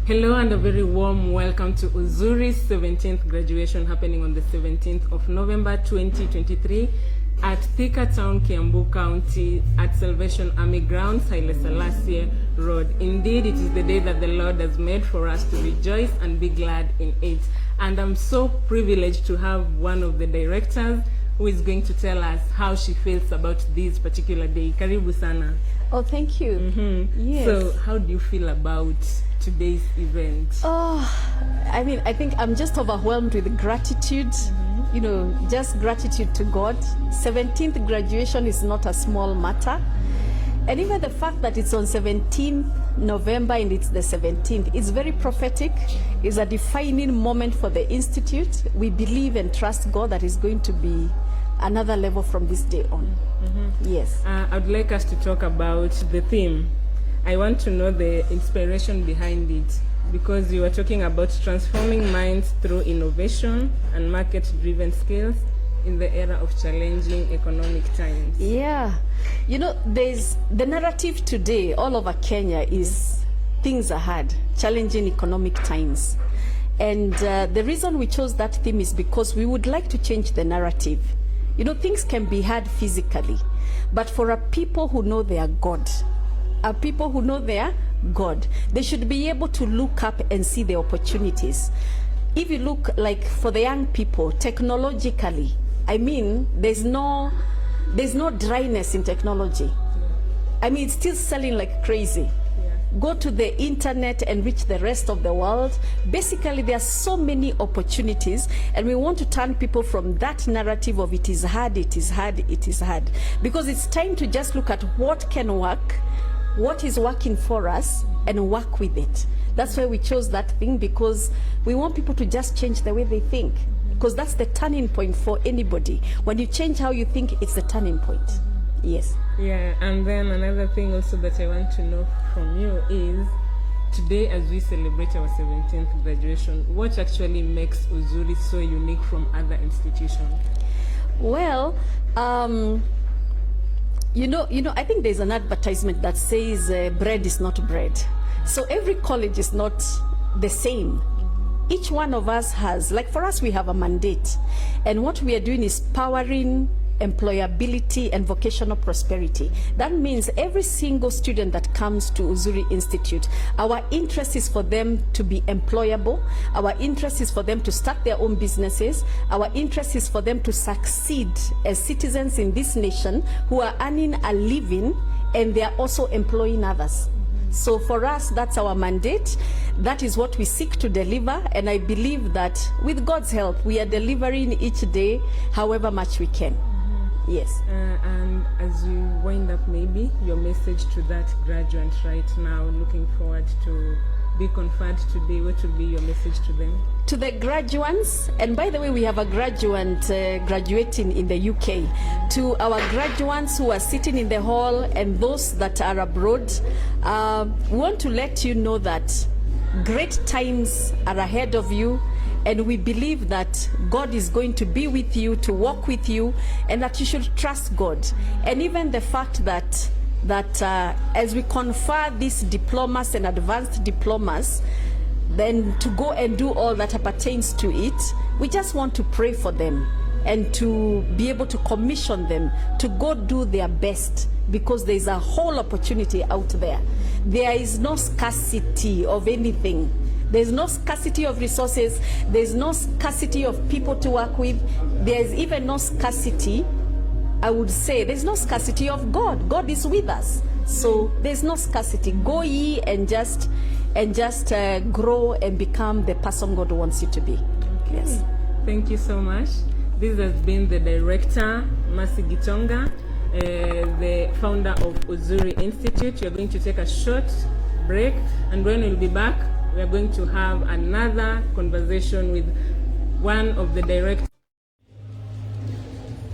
Hello and a very warm welcome to Uzuri's 17th graduation happening on the 17th of November 2023 at Thika Town, Kiambu County at Salvation Army Grounds, Haile Selassie Road. Indeed, it is the day that the Lord has made for us to rejoice and be glad in it. And I'm so privileged to have one of the directors who is going to tell us how she feels about this particular day. Karibu sana. Oh, thank you. Yes. So, how do you feel about today's event? Oh, I think I'm just overwhelmed with gratitude. You know, just gratitude to God. 17th graduation is not a small matter. And even the fact that it's on 17th November and it's the 17th, it's very prophetic. It's a defining moment for the Institute. We believe and trust God that is going to be another level from this day on. Yes. I'd like us to talk about the theme. I want to know the inspiration behind it, because you are talking about transforming minds through innovation and market-driven skills in the era of challenging economic times. Yeah. You know, there's the narrative today all over Kenya is things are hard, challenging economic times. And the reason we chose that theme is because we would like to change the narrative. You know, things can be hard physically, but for a people who know their God, they should be able to look up and see the opportunities. If you look, like, for the young people, technologically, I mean, there's no dryness in technology. I mean, it's still selling like crazy. Go to the internet and reach the rest of the world. Basically, there are so many opportunities, and we want to turn people from that narrative of it is hard, it is hard, it is hard. Because it's time to just look at what can work, what is working for us, and work with it. That's why we chose that thing, because we want people to just change the way they think. Because that's the turning point for anybody. When you change how you think, it's the turning point. Yes. Yeah, and then another thing also that I want to know from you is, today as we celebrate our 17th graduation, what actually makes Uzuri so unique from other institutions? Well, you know, I think there's an advertisement that says bread is not bread. So every college is not the same. Each one of us has, like for us, we have a mandate. And what we are doing is powering employability and vocational prosperity. That means every single student that comes to Uzuri Institute, our interest is for them to be employable. Our interest is for them to start their own businesses. Our interest is for them to succeed as citizens in this nation who are earning a living, and they are also employing others. So for us, that's our mandate. That is what we seek to deliver. And I believe that with God's help, we are delivering each day however much we can. Yes. And as you wind up, maybe your message to that graduate right now, looking forward to be conferred today, what will be your message to them? To the graduates, and by the way, we have a graduate graduating in the UK. To our graduates who are sitting in the hall and those that are abroad, we want to let you know that great times are ahead of you. And we believe that God is going to be with you, to walk with you, and that you should trust God. And even the fact that as we confer these diplomas and advanced diplomas, then to go and do all that pertains to it, we just want to pray for them and to be able to commission them to go do their best, because there is a whole opportunity out there. There is no scarcity of anything. There's no scarcity of resources. There's no scarcity of people to work with. There's even no scarcity, I would say, there's no scarcity of God. God is with us. So there's no scarcity. Go ye and just grow and become the person God wants you to be. Okay. Yes. Thank you so much. This has been the director, Mercy Gitonga, the founder of Uzuri Institute. You're going to take a short break, and when we'll be back, we are going to have another conversation with one of the directors.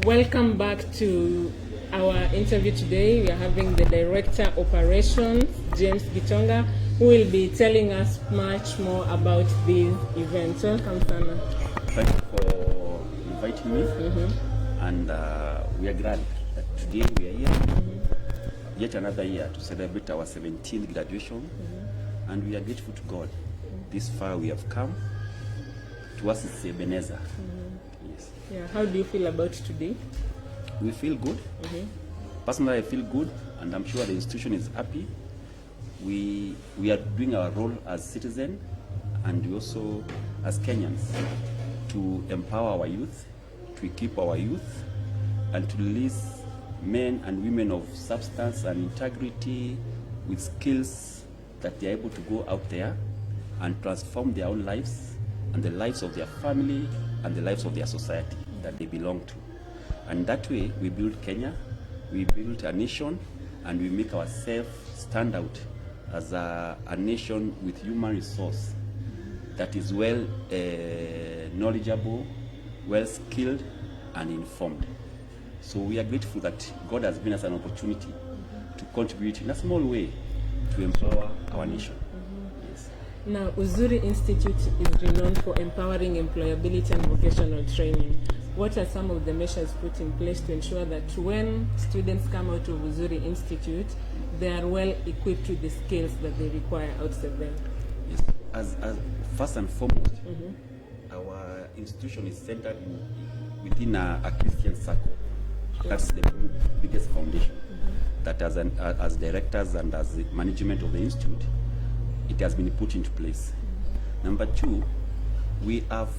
Welcome back to our interview today. We are having the Director Operations, James Gitonga, who will be telling us much more about this event. Welcome, Sana. Thank you for inviting me. And we are glad that today we are here, yet another year to celebrate our 17th graduation. And we are grateful to God this far we have come. To us, it's Ebenezer. Yes. Yeah. How do you feel about today? We feel good. Personally, I feel good, and I'm sure the institution is happy. We are doing our role as citizens, and we also as Kenyans, to empower our youth, to equip our youth, and to release men and women of substance and integrity with skills that they are able to go out there and transform their own lives and the lives of their family and the lives of their society that they belong to. And that way we build Kenya, we build a nation, and we make ourselves stand out as a nation with human resource that is well knowledgeable, well skilled, and informed. So we are grateful that God has given us an opportunity to contribute in a small way to empower our nation. Yes. Now, Uzuri Institute is renowned for empowering employability and vocational training. What are some of the measures put in place to ensure that when students come out of Uzuri Institute, they are well equipped with the skills that they require outside them? Yes. As first and foremost, our institution is centered within a Christian circle. That's the biggest foundation. That as directors and as the management of the institute, it has been put into place. Number two, we have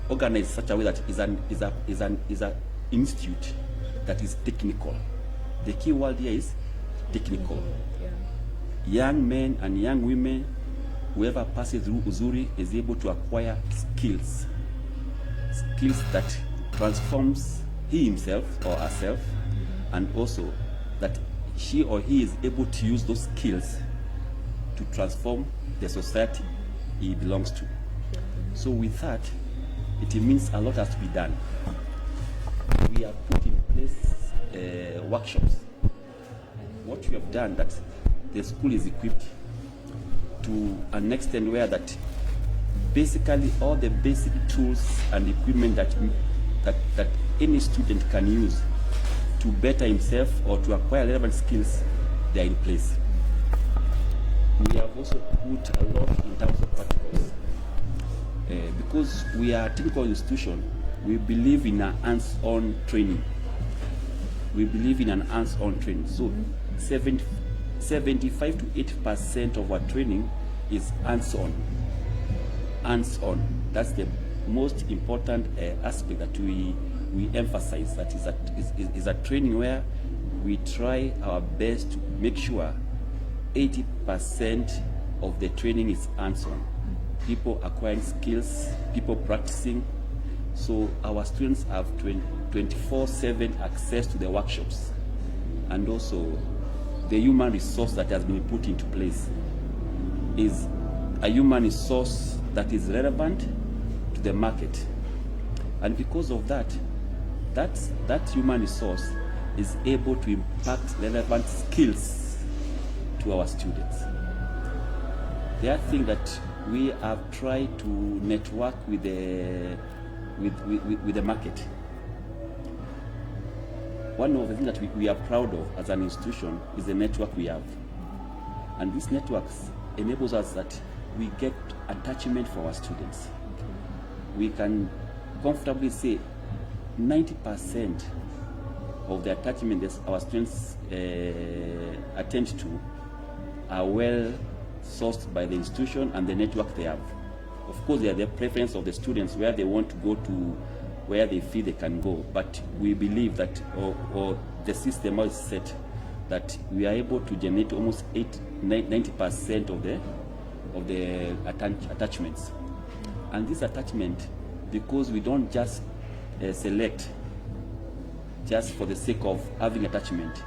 organized such a way that is an institute that is technical. The key word here is technical. Young men and young women, whoever passes through Uzuri is able to acquire skills that transforms he himself or herself, and also that she or he is able to use those skills to transform the society he belongs to. So with that, it means a lot has to be done. We have put in place workshops. What we have done, that the school is equipped to an extent where that basically all the basic tools and equipment that any student can use to better himself or to acquire relevant skills, they are in place. We have also put a lot in terms of practicals. Because we are a technical institution, we believe in a hands-on training. So 75 to 80% of our training is hands-on. That's the most important aspect that we emphasize. That is a training where we try our best to make sure 80% of the training is hands-on. People acquiring skills, people practicing. So our students have 24/7 access to the workshops, and also the human resource that has been put into place is a human resource that is relevant to the market. And because of that human resource is able to impact relevant skills to our students. The other thing that we have tried to network with the market. One of the things that we are proud of as an institution is the network we have. And these networks enables us that we get attachment for our students. We can comfortably say 90% of the attachment that our students attend to are well sourced by the institution and the network they have. Of course, they are the preference of the students where they want to go to, where they feel they can go. But we believe that, or the system is set, that we are able to generate almost 90% of the attachments. And this attachment, because we don't just select just for the sake of having attachment,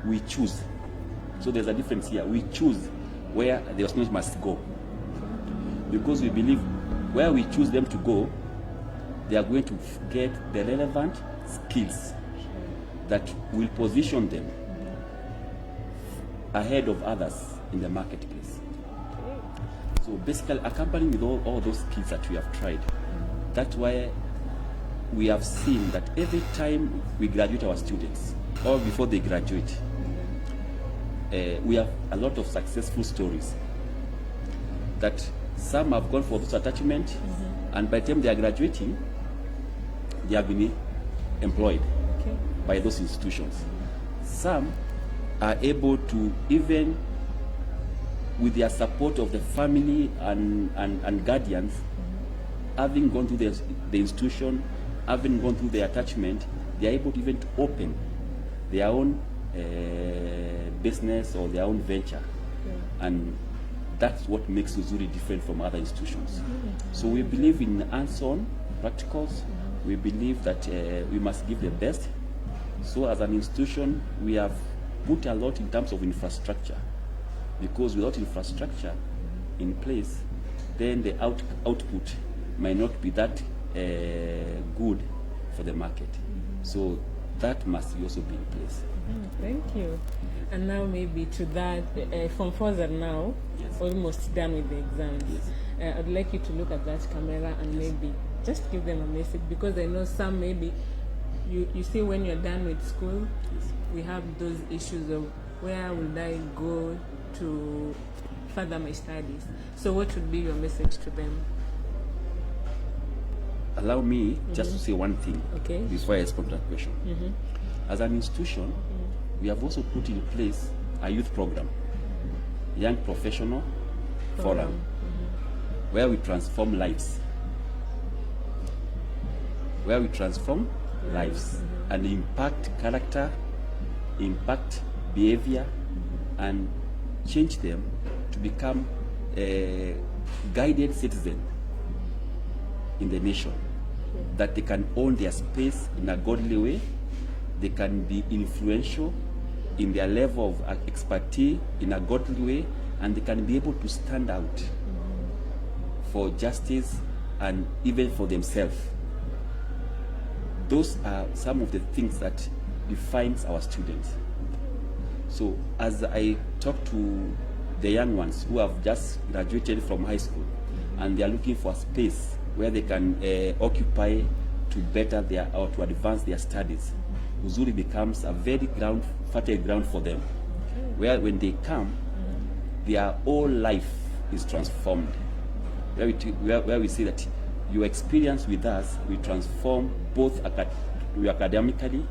we choose. So there's a difference here. We choose where the students must go, because we believe where we choose them to go, they are going to get the relevant skills that will position them ahead of others in the marketplace. So basically, accompanying with all those skills that we have tried, that's why we have seen that every time we graduate our students, or before they graduate, we have a lot of successful stories. that some have gone for this attachment, and by the time they are graduating, they have been employed by those institutions. Some are able to, even with their support of the family and guardians, having gone through the institution, having gone through the attachment, they are able to even open their own business or their own venture. And that's what makes Uzuri different from other institutions. So we believe in hands-on practicals. We believe that we must give the best. So as an institution, we have put a lot in terms of infrastructure, because without infrastructure in place, then the output might not be that good for the market. So that must also be in place. Thank you. And now maybe to that, Form 4s are now almost done with the exams. I'd like you to look at that camera and maybe just give them a message, because I know some maybe, you see when you're done with school, we have those issues of where would I go to further my studies. So what would be your message to them? Allow me just to say one thing before I respond to that question. As an institution, we have also put in place a youth program, Young Professional Forum, where we transform lives. Where we transform lives and impact character, impact behavior, and change them to become a guided citizen in the nation, that they can own their space in a godly way, they can be influential in their level of expertise in a godly way, and they can be able to stand out for justice and even for themselves. Those are some of the things that defines our students. So as I talk to the young ones who have just graduated from high school and they are looking for a space where they can occupy to better their or to advance their studies, Uzuri becomes a very fertile ground for them, where when they come, their whole life is transformed. Where we say that your experience with us will transform both you academically,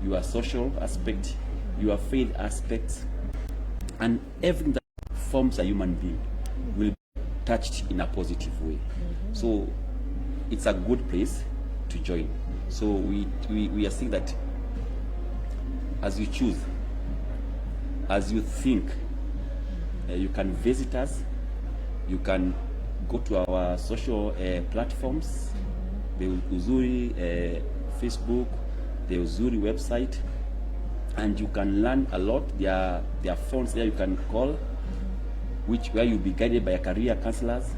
your social aspect, your faith aspects, and everything that forms a human being will be touched in a positive way. So it's a good place to join. So we are saying that as you choose, as you think, you can visit us, you can go to our social platforms, the Uzuri Facebook, the Uzuri website, and you can learn a lot. There are phones there you can call, where you'll be guided by career counselors,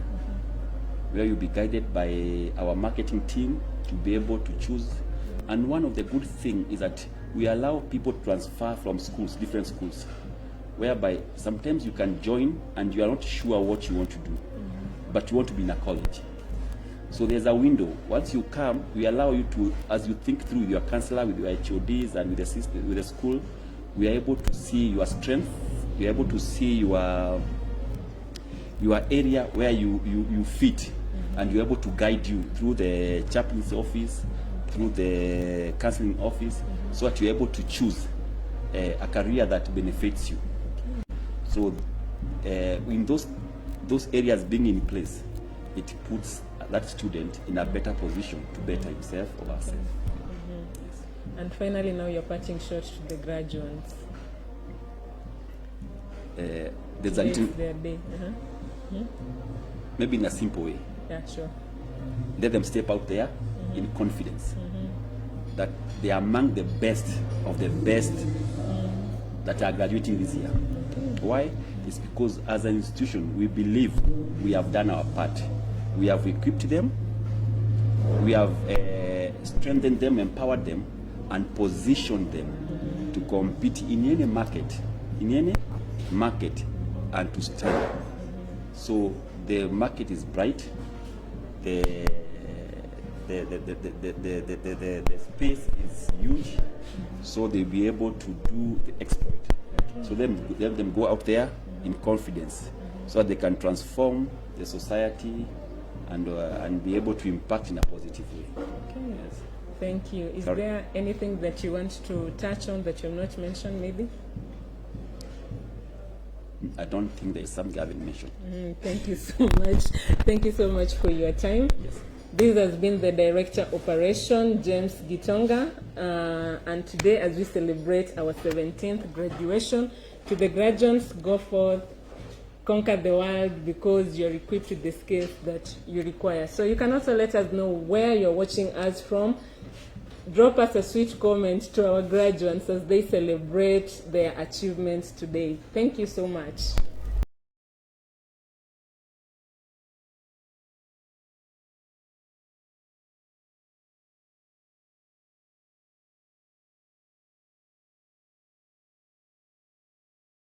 where you'll be guided by our marketing team to be able to choose. And one of the good things is that we allow people to transfer from schools, different schools, whereby sometimes you can join and you are not sure what you want to do, but you want to be in a college. So there's a window. Once you come, we allow you to, as you think through with your counselor, with your HODs and with the system, with the school, we are able to see your strength, we are able to see your area where you fit, and you're able to guide you through the chaplain's office, through the counseling office, so that you're able to choose a career that benefits you. So in those areas being in place, it puts that student in a better position to better himself or herself. Yes. And finally, now you're patching short to the graduates. There's a little, their day. maybe in a simple way. Yeah, sure. Let them step out there in confidence that they are among the best of the best that are graduating this year. Why? It's because as an institution, we believe we have done our part. We have equipped them, we have strengthened them, empowered them, and positioned them to compete in any market, and to stand. So the market is bright, the space is huge, so they'll be able to do the exploit. So let them go out there in confidence, so that they can transform the society and be able to impact in a positive way. Okay. Yes. Thank you. Is Sorry. there anything that you want to touch on that you have not mentioned, maybe? I don't think there is something I haven't mentioned. Thank you so much. Thank you so much for your time. Yes. This has been the Director Operation, James Gitonga, and today as we celebrate our 17th graduation, to the graduates, go forth, conquer the world, because you're equipped with the skills that you require. So you can also let us know where you're watching us from. Drop us a sweet comment to our graduates as they celebrate their achievements today. Thank you so much.